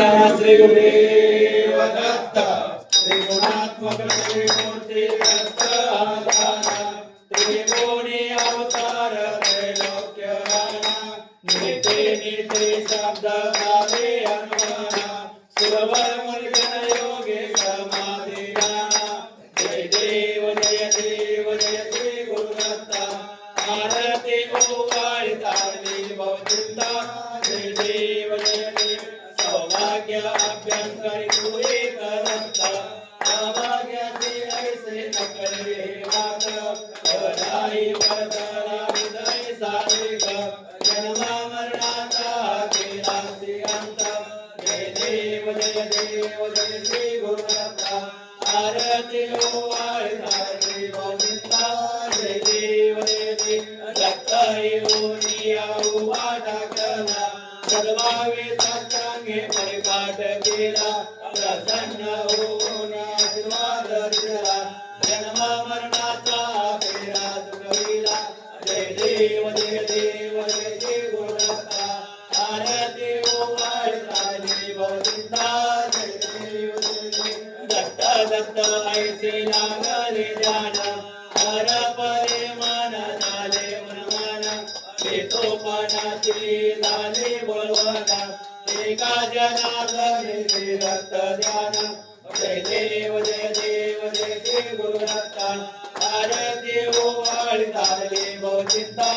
श्री गुरुदेव दत्त श्री गुणात्मक त्रिमूर्ति दत्त त्रिभुवनी अवतार त्रैलोक्य नीति नीति शब्द काले अनुमाना सुरवर मुर्जन योगे समाधि जय देव जय देव जय श्री गुरुदत्ता आरती ओवाळी तारली भवचिंता जय देव जय देव सौभाग्य अभ्यंकरी तू एक दत्ता सौभाग्याचे ऐसे नकळे वाद बधाई बदला विजय सारिक जन्मा मरणाचा केला सिंत जय देव जय देव जय श्री गुरुदत्ता आरती ओवाळी तारली भवचिंता जय देव जय देव दत्त येऊनिया उभा टाकला सर्वावे साचांगे परिपाठ केला प्रसन्न होऊन आशीर्वाद दिला जन्म मरणाचा फेरा चुकविला जय देव जय देव जय श्री गुरुदत्ता आरती ओवाळी तारली भवचिंता जय देव जय देव दत्त दत्त ऐसे लागले ध्यान हर परे मन झाले मनमान भेटो पानाची झाले बोलवना एका जनार्दने रक्त ध्यान जय देव जय देव जय श्री गुरुदत्ता आरती ओवाळी तारली भवचिंता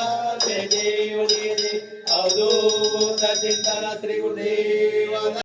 जय देव जय देव अवधूत चिंतन श्री गुरु